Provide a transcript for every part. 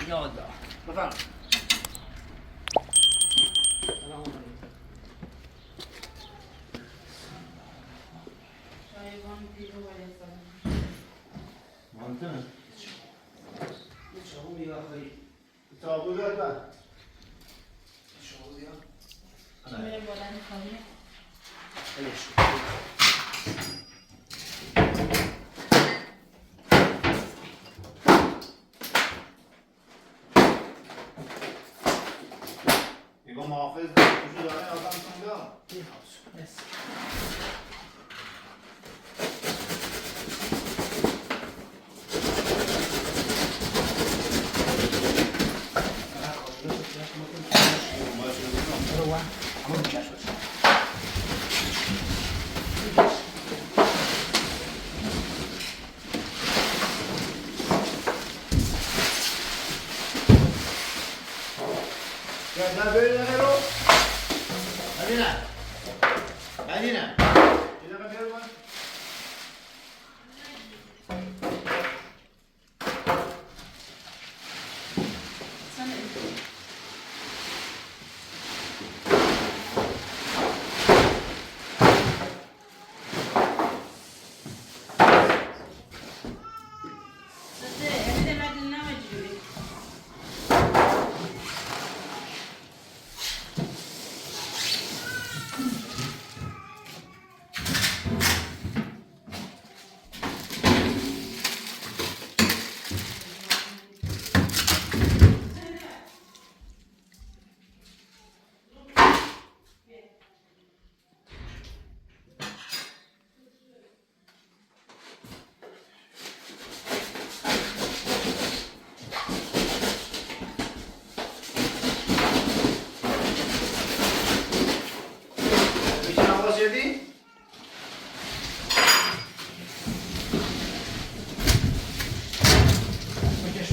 یالا بفرم. مانتنه چاقو میگه آخری. چاقو بیار بر چاقو بیا. میره بالا میخوایی میگم محافظ وجود داره آدم سنگا مرسی. اما بیشتر باشه. گردن برید رو مدینه مدینه یه دقیقه بیار من میشه نواز شدی؟ بکش.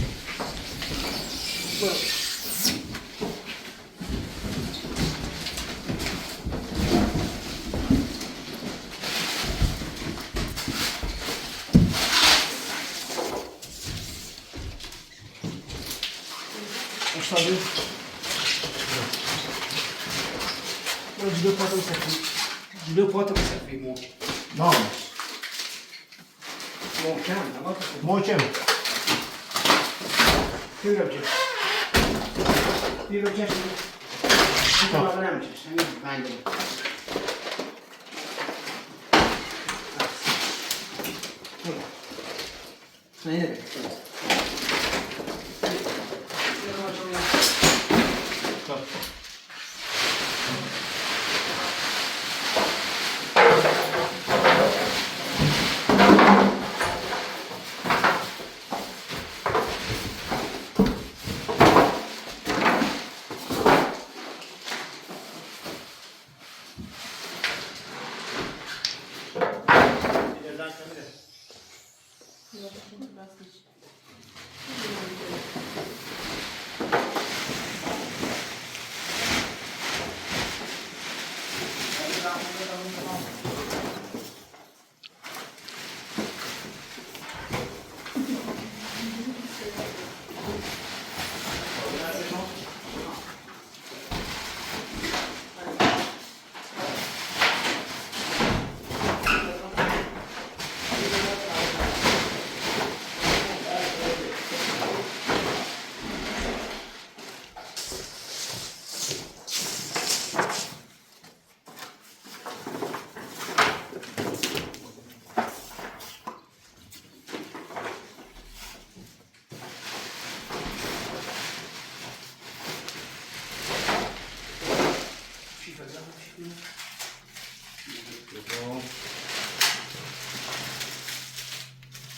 برو. استادی. برو جلو پاتو بسفی. جلو پاتو بسفی محکم. نام محکم. محکم بیرو جلو. بیرو جلو. این طبقه نمیشه. همین بنده. برو. نه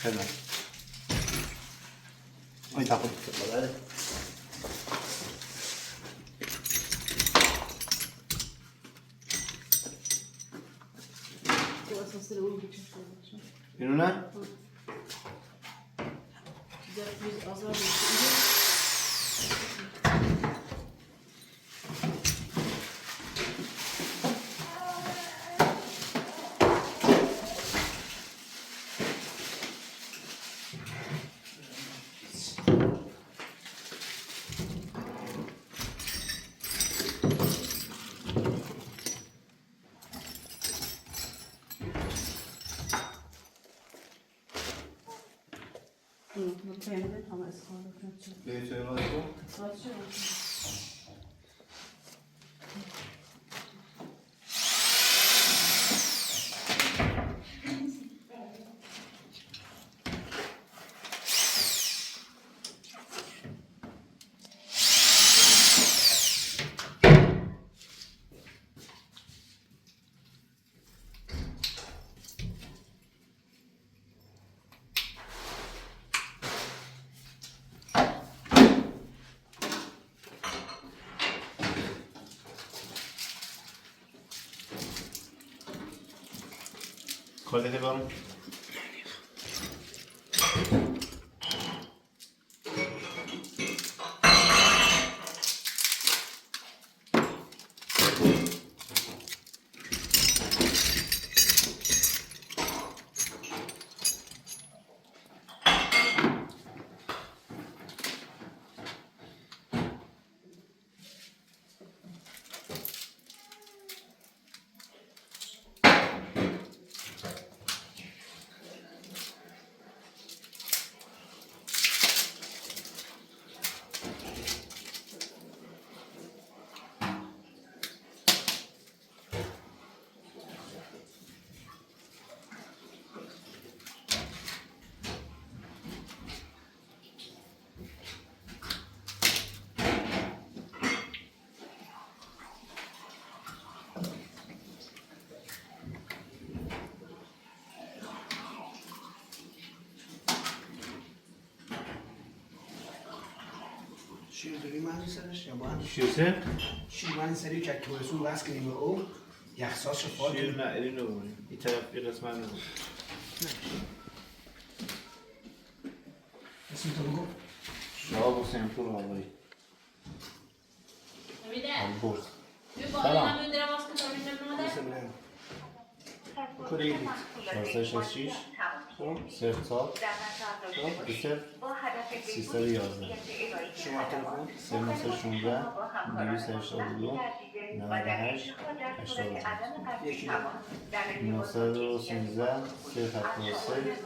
خدمت این تاخد بله اینو نه؟ من پیمده هم استفاده کنم. به توی راست کن. راست شد. کالته برام. شیر داری من سرش یا باید شیرسه؟ شیر من سری که تویسون بس کنیم به او یخصاص شفاف شیر نه ایلی نبونیم. این طرف یه قسمت نبونیم. اسم تو بگو شهاب حسین پور آقایی. نمیده. بورس. بیا بالا همین درم واسه کاری نمیده. اسم من کلی 466 صفر تاب بیسر 311 شما تلفن 3916 282 98 88 یکی 913 073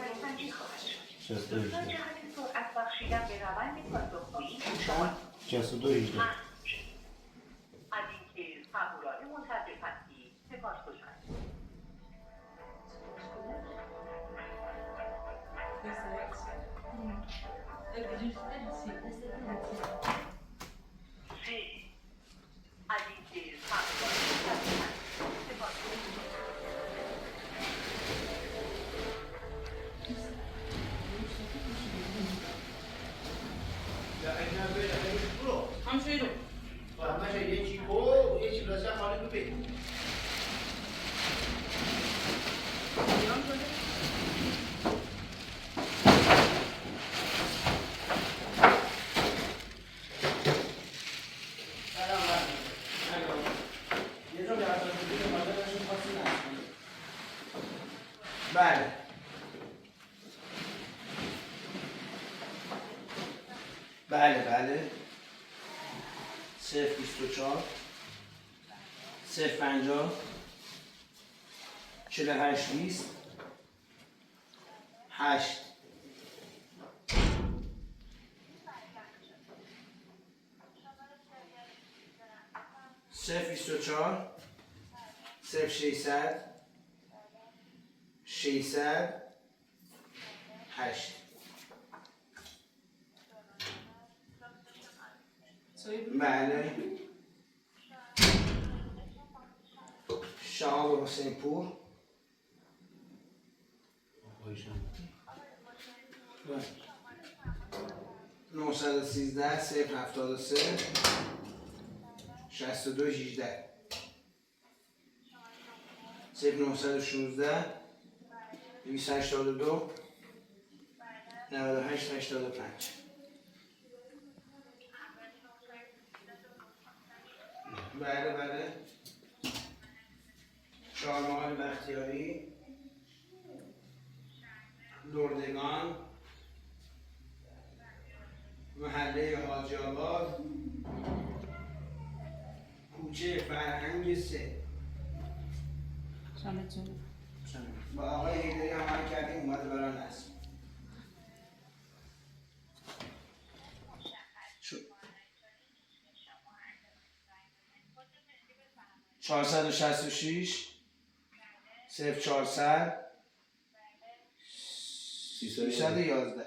62 شما 62 18 از اینکه صبورانه منتظر هستی سپاسگزارم. از اینکه صبورانه منتظر هستی سپاسگزارم. هم شروع. همه یکی کو یکی راسته خالی ببین بله بله بله 024 050 48 20 8 024 0600 600 8 بله شهاب حسین پور 913 073 62 18 0916 282 98 85 بله بله چهارمحال بختیاری لردگان محله حاجی آباد کوچه فرهنگ 3 شامت جون. با آقای حیدری عمل کردیم اومده برای نصب. 466 0400 311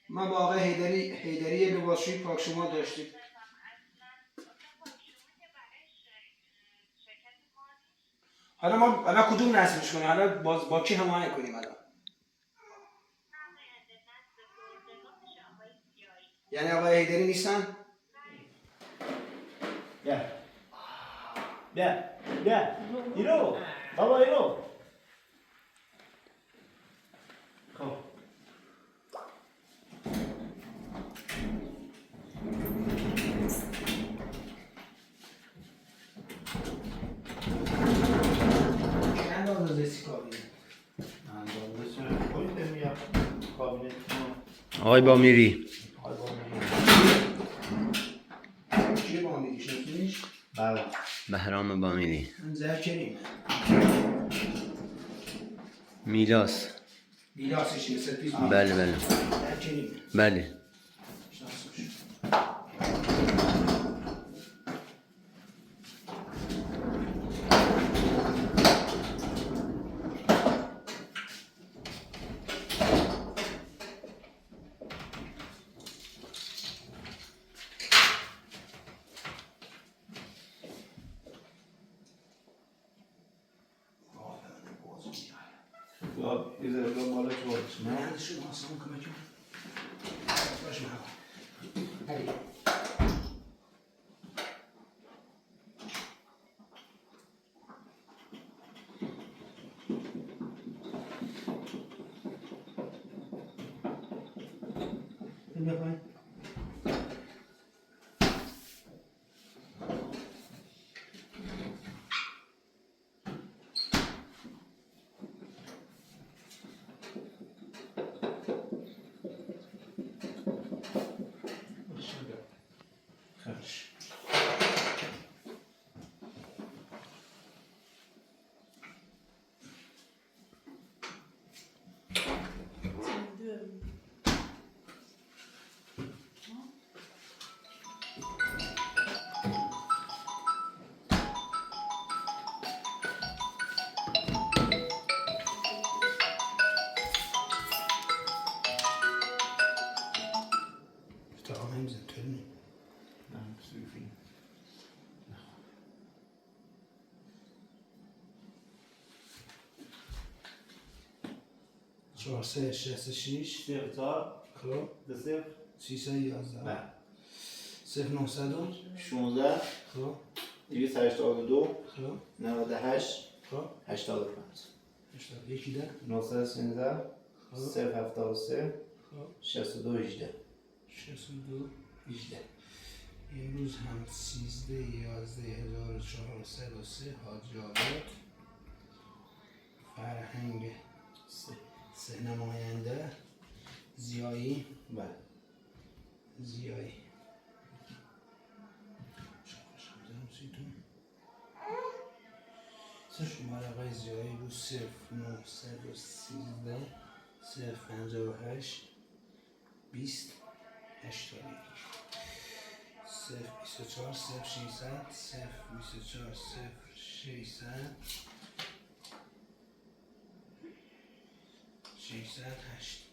ما با آقای حیدری لباسشویی پاک شما داشتیم. حالا ما کدوم نصبش کنیم؟ حالا باز با کی هماهنگ کنیم الان؟ یعنی آقای حیدری نیستن؟ بیا ایرو بابا ایرو. خب چند اندازه سی کابینه؟ اندازه چه خودت میاد کابینت آقای بامیری چیه با میری شنیدیش؟ بله بهرام بامیری من ذکریم میلاس میلاسشی سپیز بله بله ذکریم بله شناسوش یا یه ذره بالا تو بارش من نه هندشون آسان کمک کنم باش محمد هری این بخواهی خرش تا آهنگ زد ترمی سوفی 466 تا خب دو صفر 311 بله 0900 16 خب 282 خب 98 خب 85 یکی ده 913 073 خب 62 18 62 18 امروز هم 13 11 1403 حاجی آباد فرهنگ سه نماینده زیایی بله زیایی شماره آقای زیایی رو 0913 058 20 81 024 0600 024 0600 608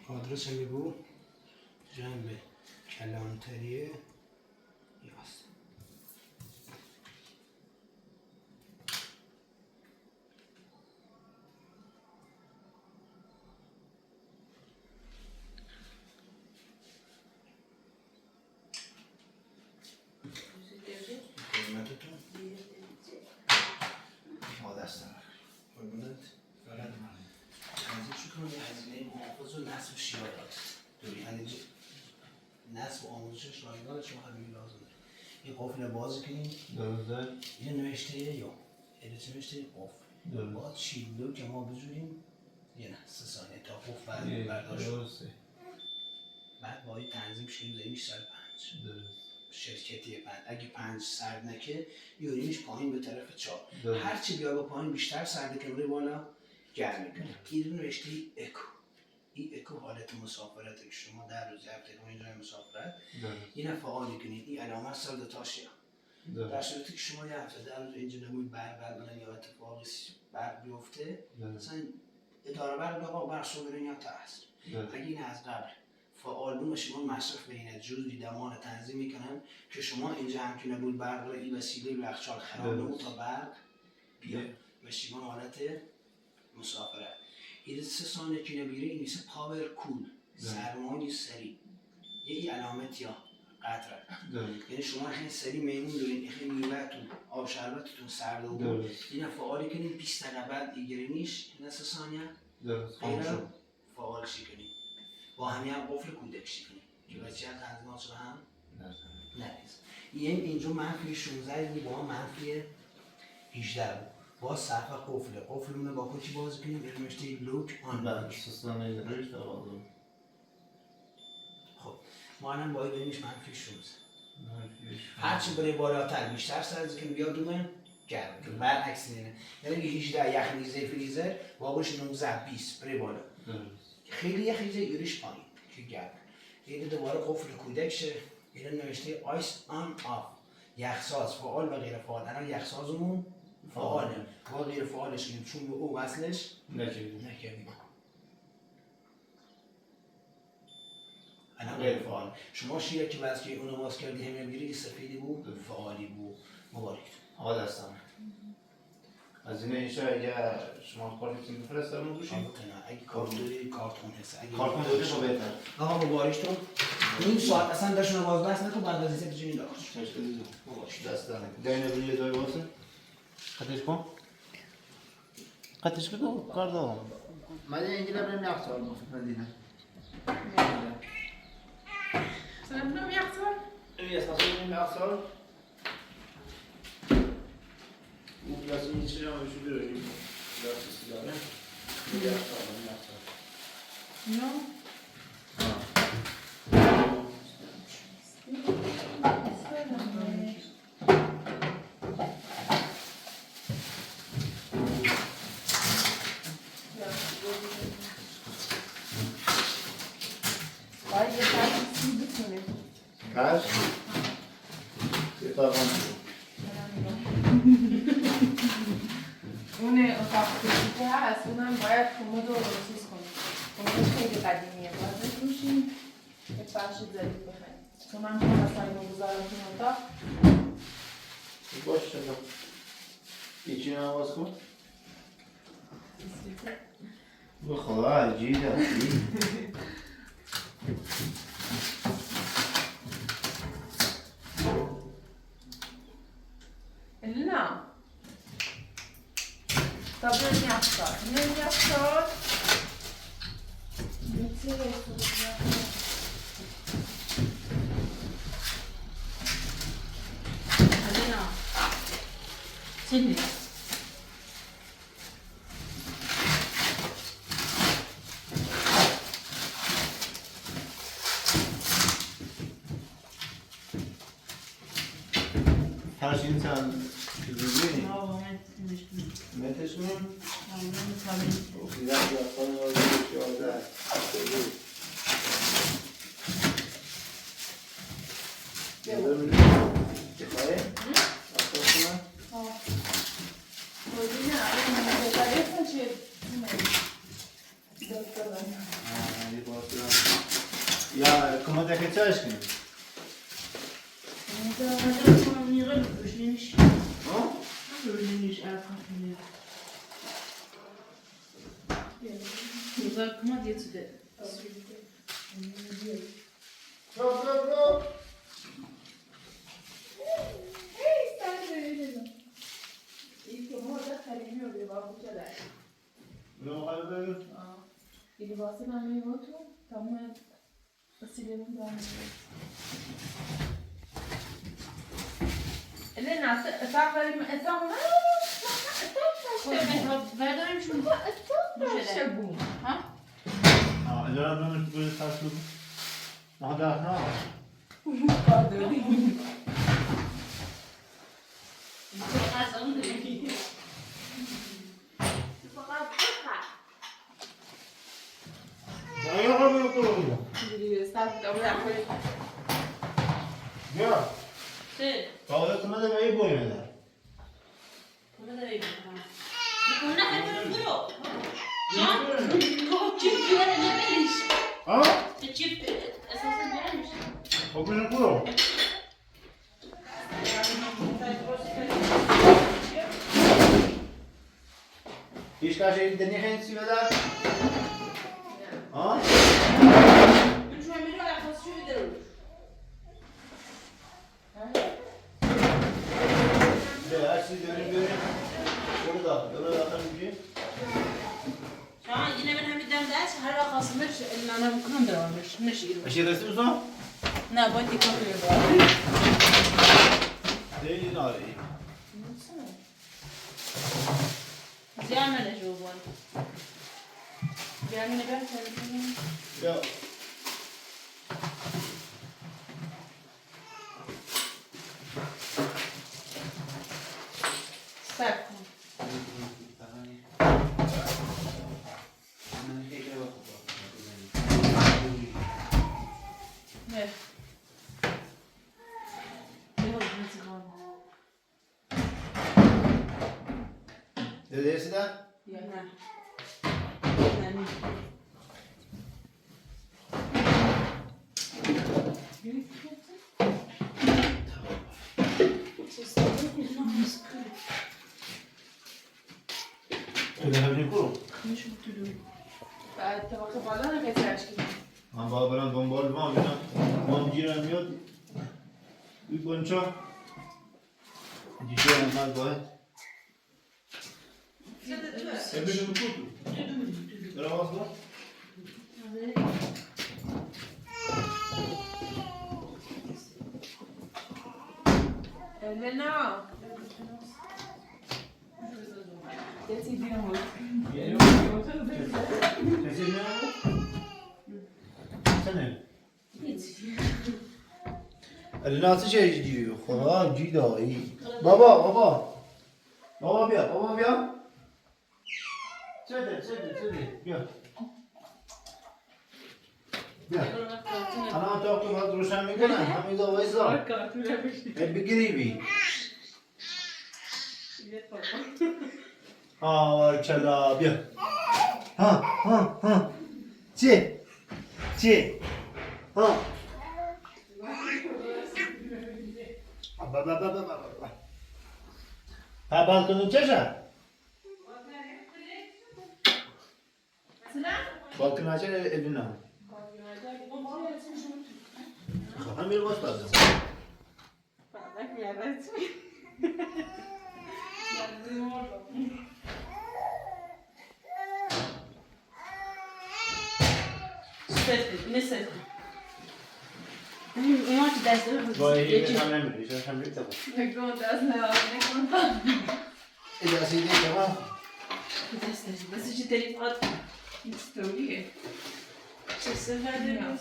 آدرس میگو جنب کلانتریه یاست خدمتتون دست قربونت فقط ارزش آموز و نصب شیعه دارد یعنی نصب و آموزشش رایگان شما همین لازم داره این قفل باز کنیم درسته این نوشته یا این نوشته قفل باز شیلدو که ما بجوریم یه نه 3 ثانیه تا قفل برداشت درسته بعد با این تنظیم شیلدو زیمیش سر 5 درست شرکتی 5 اگه 5 سرد نکه یوریمش پایین به طرف 4 درست. هرچی بیا به پایین بیشتر سرد کنه روی بالا گرم میکنه این نوشته اکو این اکو حالت مسافرته که شما در روز هفته رو اینجا مسافرت درست این فعالی کنید این علامت سال تاشیا در درست صورتی که شما یه هفته در روز اینجا نموید برق یا اتفاقی برق بیفته مثلا اداره برق آقا برق صبح یا تا هست اگه این از قبل فعال بود شما مصرف بین جوری دمان تنظیم میکنن که شما اینجا هم که نبود برق را این وسیله یخچال خراب نمود تا برق بیاد و شما حالت مسافرت این 3 ثانیه که نبیره این میشه پاور کول سرمایی سری یه علامت یا قطره یعنی شما خیلی سری میمون دارین خیلی میوهتون آب شربتتون سرده بود این فعالی کنید 20 دقیقه بعد ایگرینیش این 3 ثانیه غیر فعال شی کنید با همین هم قفل کودک شی کنید که بچه ها تنظیمات رو هم نریز اینجا منفی 16 با منفی 18 بود با صرف قفل اونه با کچی باز کنیم بریم نوشته لوک آن خب ما هم باید بریمش منفی 16 هرچی بره بالاتر بیشتر سرزی کنیم بیاد دومه گرم کنیم برعکس اینه یعنی 18 یخنیزه فریزر باقوش 19 20 بره بالا خیلی یخنیزه ایریش پایین که گرم اینه دوباره قفل کودک شه اینه نوشته آیس آن آف یخساز فعال و غیر فعال الان یخسازمون فعاله با غیر فعالش کنیم چون به او وصلش نکردیم الان غیر فعال شما شیره که واسه که اونو باز کردی همه بیری سفیدی بود فعالی بود مبارک آقا دستانه از این ایشا اگه شما کارتون بفرستم بگوشیم اگه کارتون کارتون هست کارتون بودی خب بهتر آقا مبارکتون نیم ساعت اصلا داشتون باز بس نکن بعد از این بجونین داشت مبارک دستانه دینه بلیه دوی واسه قطعش کن قطعش کن کار دارم ماذا ينقل قبل ما يخسر المدينة؟ سلام يخسر؟ این اساسا این اصلا اون کلاس این چیزا میشه بیرونیم کلاس سیگاره No. باید یه ترسی بکنیم کاش کتاب اون اتاق که هست اونم باید کمد رو چیز کنیم کمدش خیلی قدیمیه باید بفروشیم یه فرش جدید بخریم چون من میخوام اصلا اینو بذارم تو اتاق باشه ایچی نواز کن به خدا عجیب هستی نه تا بریم یخچال میریم یخچال Alina. Sydney. فرش این چند چیزی No, moment. متشون No, moment. اخیدن داستان آزادی 14 یادم میده کفایه؟ داستان کنم؟ یا کمک که چاش کنیم؟ Comment dire tu نه قلبه I libasy na mnie to, tam посилено да не. Elena, برداریم شون شبون. ها؟ Elena dönüp böyle sarsıldı. Hadi ne? غذا داریم Ya yapamıyor kurulu. Ya. چه؟ Kahvaltına da neyi koyuyorlar? کجا داریم؟ نه همین برو جان تو چیپ بیاره نمیریش Ha? چیپ اساسا بیارمش O günü kuru. Hiç karşı deneyim siveler. Ha? شو میره اساس شو بیاره Her şey böyle. Orada atar bir şey. شما yine ben hem dem ders her akasımız ellerine bakın da varmış. Ne şey? Aşırı resim uzun. Ne bu dikkat ediyor. Değil abi. Ziyan ne şu bu? Ziyan ne ben Ya. Certo. Ne? Dedesi de. Ne? Öyle bir kuru. بعد طبقه بالا رو قطعش کنیم. من باید برم دنبال ما ببینم ما گیرم میاد این بنچا دیگه انقدر باید ببینم کود برای آواز با Elena. Kesi diyorum. Kesin ne oldu? Sen ne? Nasıl şey diyor? Hala cida iyi. Baba. Baba bia. Söyle. Gel. Ana çok fazla روشن میکنن همینجا وایسا بگیری کلا بیا ها چی ها با بالکنun چشه بالکن açar eline al. Hamir baş lazım. Bak yarat. Ne ses? Uma de 10 euros. Vay hamir, hamir tamam. Ne contas ne contas. İdası değil tamam. Mas de telefone. História. Você vai ver.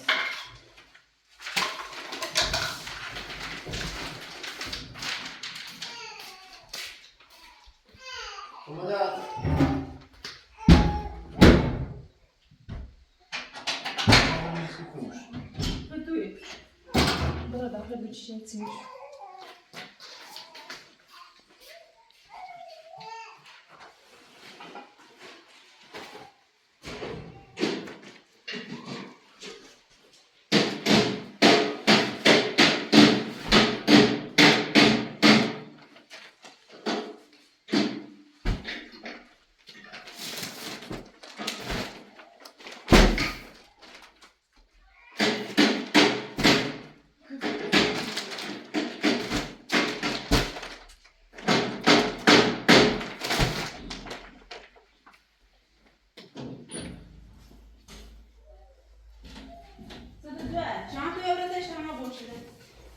Como da Tudo. Bora dar pra bicho assim.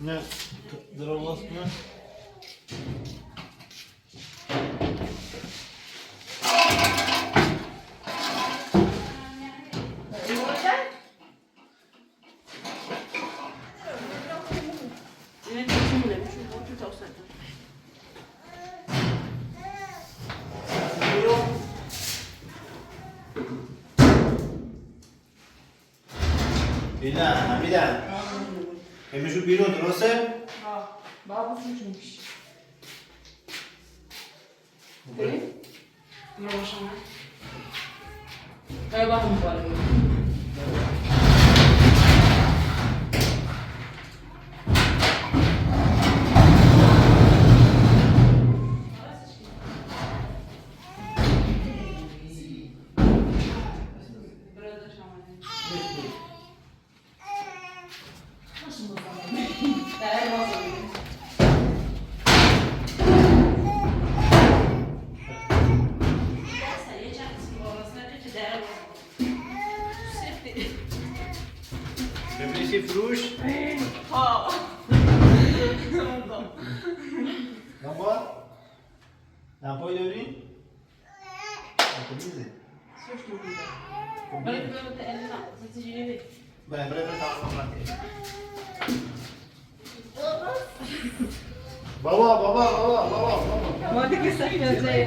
نه درو باز کنه اینه چیمونه بشون برو تو تاوسن بیدن همیدن همیشون بیرون درسته؟ بابا میشه بریم؟ باشم آیا با هم بالا ببینیسی فروش؟ نبا؟ نپای داری؟ نپاییزه برای بابا ما دیگه سکت زی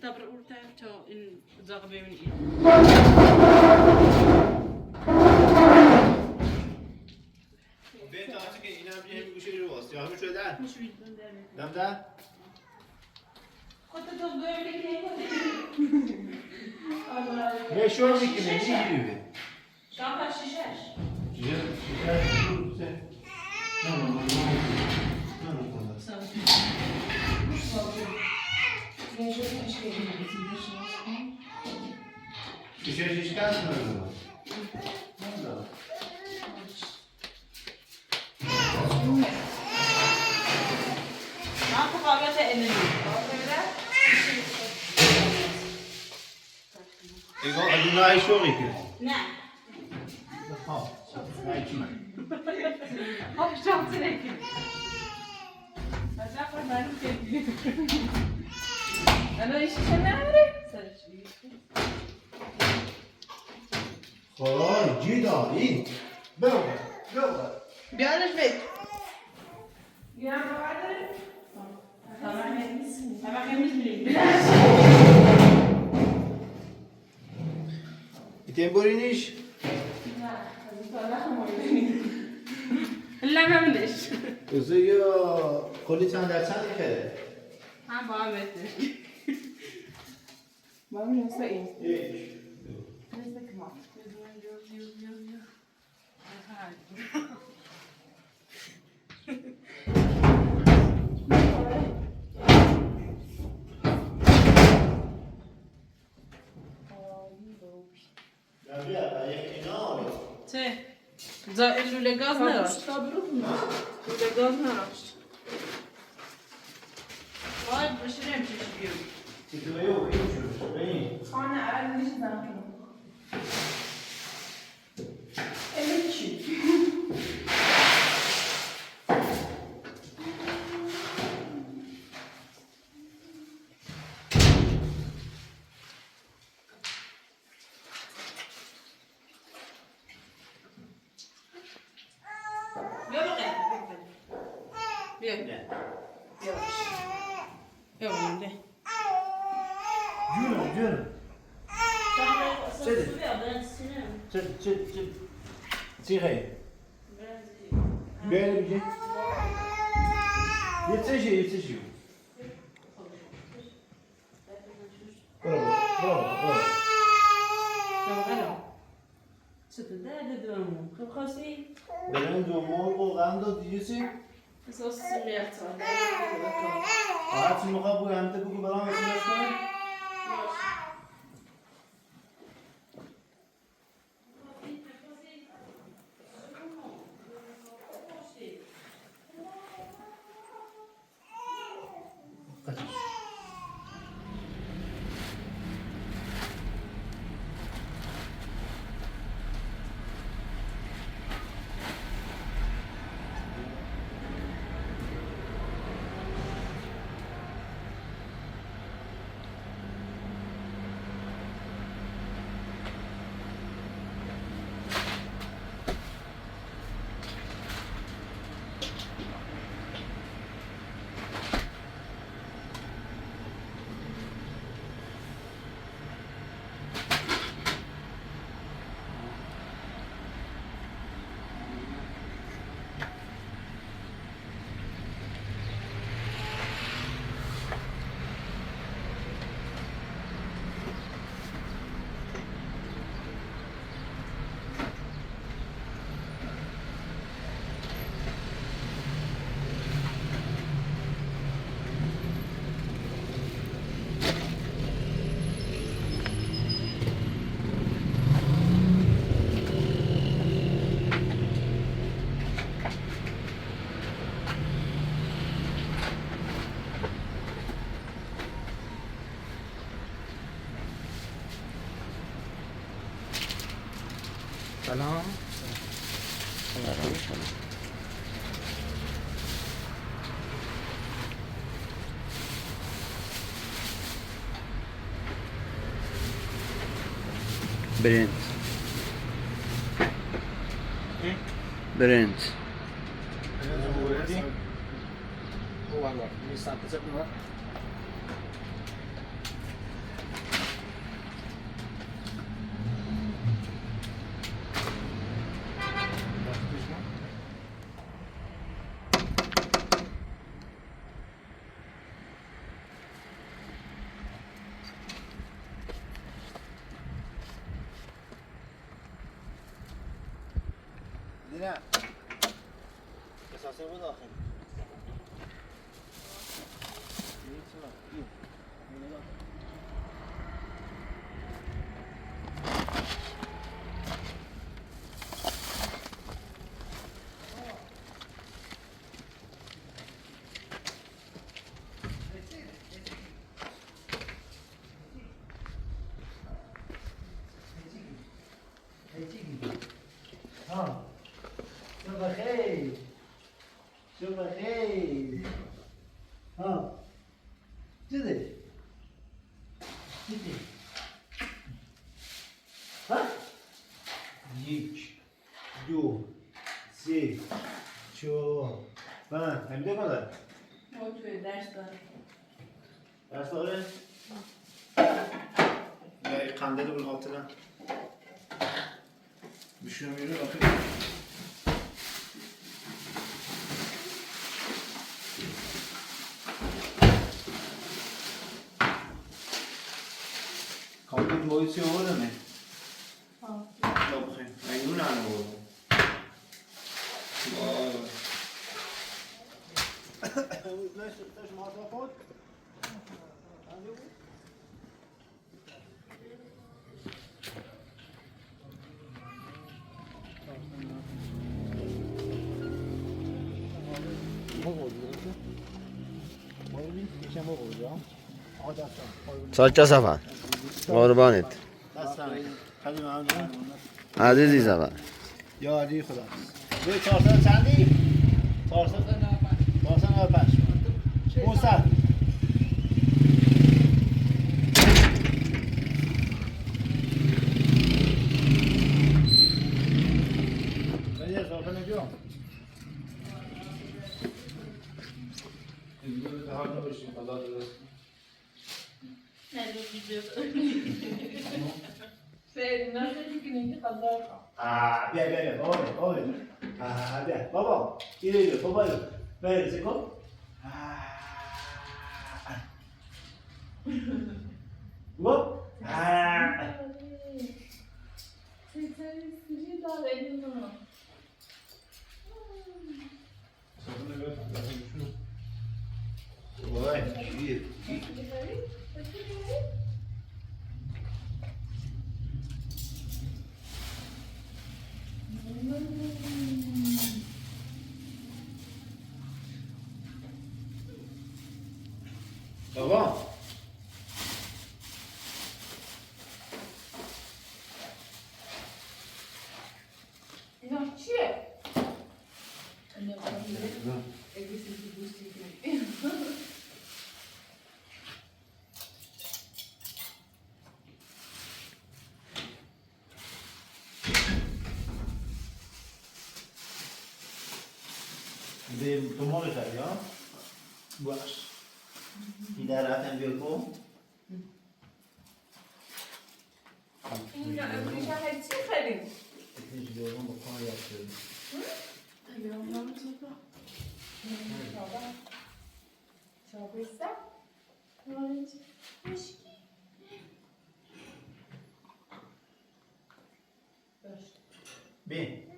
Dobra, urta to in zagbe min به تا که اینا هم یه گوشه رو واسه یا همه شده دم دم خودت تو böyle ne şu an ne gibi Şampa şişer. şişer sen şişer şişer mi Ma kavgata elini. Ego adunay şoği ki Ne? ha ne kim Hoş geldin Ekin. Acaba benim sevgilim. Ben o işi sen ne arayayım? Kolay cida iyi böyle Biarăși vechi. Ia provați. Tamam misin? Tamam misin? temporiniş لا ما منش. Kızıyor koli sen dersen de kere Ha bağırdı. Mami nasıl iyi? hiç Nasıl kıma? Şey. Lule gaz ne var? Lule gaz ne var? Vay başarım çeşiyor. Titriyor, içiyor, beni. Sonra aradığınız zaman. Evet şu. Gel bakayım. Gel. Yavaş. Yavaş de. Canım. Çık. Çıkayım. Böyle bir şey. Yetişiyor. Bravo. Çıtı da dönüyorum. Kıbrısı. Benim doğumum Orlando diyesi. Sos simiyatı. Ağaç muka bu yanında bu kadar mı yapıyorsun? سلام. برنج برنج Oh, agora. Me sabe, você vai. دیدم اساسه بود آخر ها شو بخير شو بخير ها كده كده ها یک دو سه چهار پنج نمیده مادر ما توی درس داریم. درس داره؟ یا قندل بالقاطرة بشو میره آخه کامپین بایسی آوردمه یا بخیر اینون هم آوردم نشتش ماسا خود سالچه سفر قربانت خیلی ممنون عزیزی سفر یا علی خدا به 400 چندی؟ 495 500 بله اضافه نگیرم اینجوری به حال نباشیم خدا درست نه دو ویدیو سری نازدی که نگی خدا بیا بابا بیا بابا اینو بیا بابا برسی کن بابا سری داره اینو وای چیه بابا اینا چیه؟ اگه دوستی کنی به تو ما بخری ها باش این در رفتن بیا کن اینا امروز هم چی خرید؟ اتنیش بیارم با کار یاد شدیم Çabıysa? Meşki. بین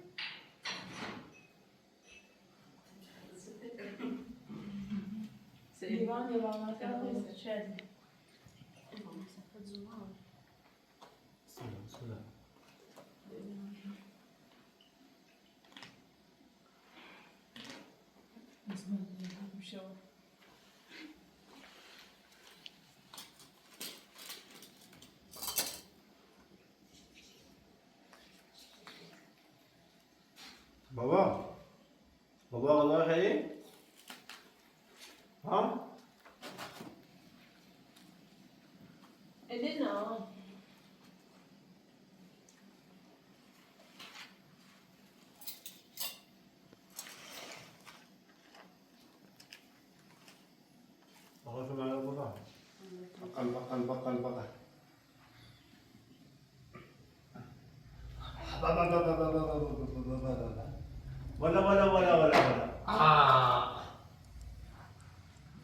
Divan yalanlar yapıyorsa çözdü. Bir şey var. بده نه. آقا تو مرا بگم بقل ولا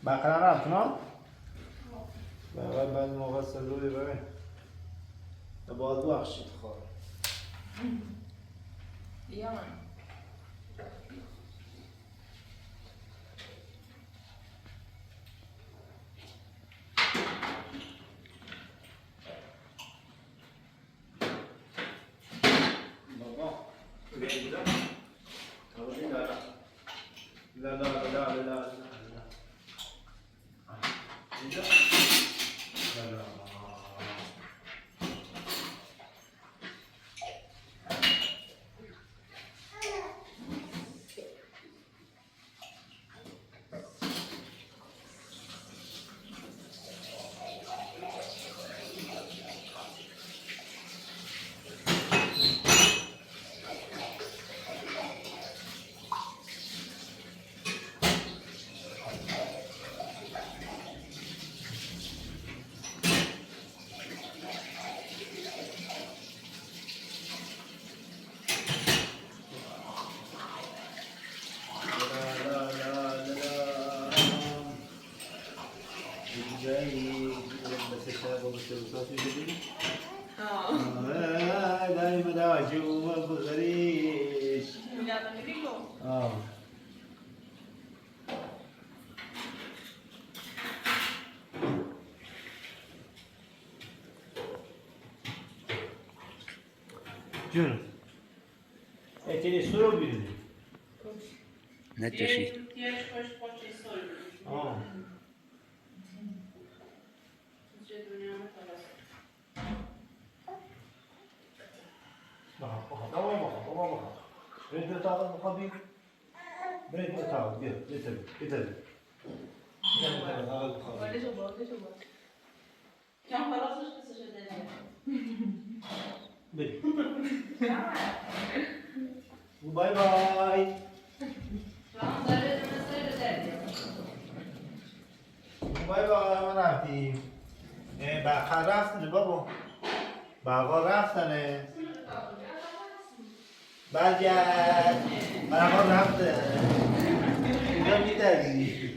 بقل رفت نه؟ بعد موقع سلولی ببین باید بخشید خواهد بیا من. بابا بگید توضیح دارم لا اینجا لا دائما داعي وما بغريش جون اتني سرو بيدي نتشی بابا بريد بتاعك بخبيك بريد بتاعك بيتر ولی شو باز. کم خلاصش قصه شده بري باي باي شما داره مسئله دردی باي باي ما رفتیم بخر رفتن بابا بقا رفتنه برگرد بقا رفته اینجا میدردی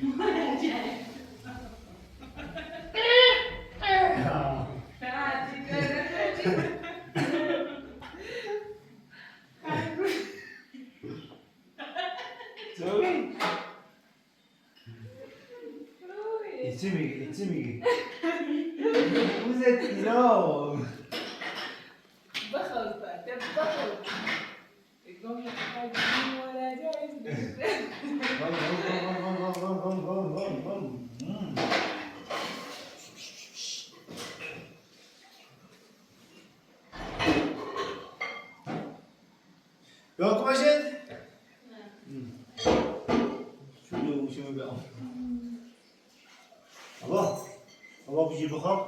چی میگی؟ بوزت اینا بخواب بخواب. اگه Yok başın. Şunu bir al. Allah bir şey bakalım.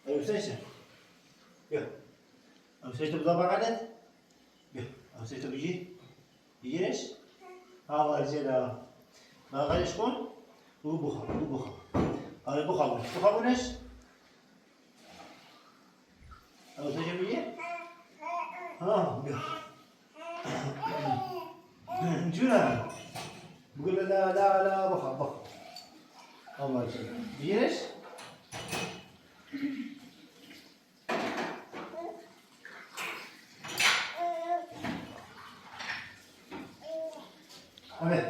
Ayıp seçsin. Gel. Ayıp seçti bu da bana ne? Gel. Ayıp seçti bir şey. Yiyiriz. Ha var zira. Ne karış kon? Bu bakalım. Ayıp bakalım. Bakalım ne? Ayıp seçti bir şey. Ha gel. Cuna. Bugün la bak. Allah aşkına. Yeriz. Evet.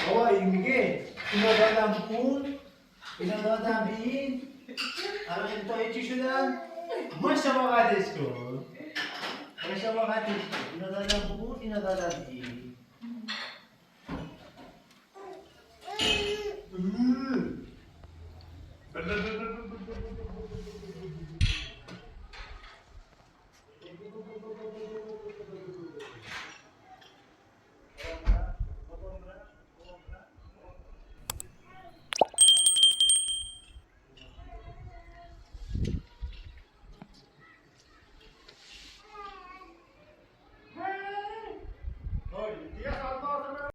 Baba imge. Ina dadam pun. Ina dadam bin. Amin to hiç şudan. Maşallah kardeşim. Maşallah kardeşim. Ina dadam pun, ina dadam bin.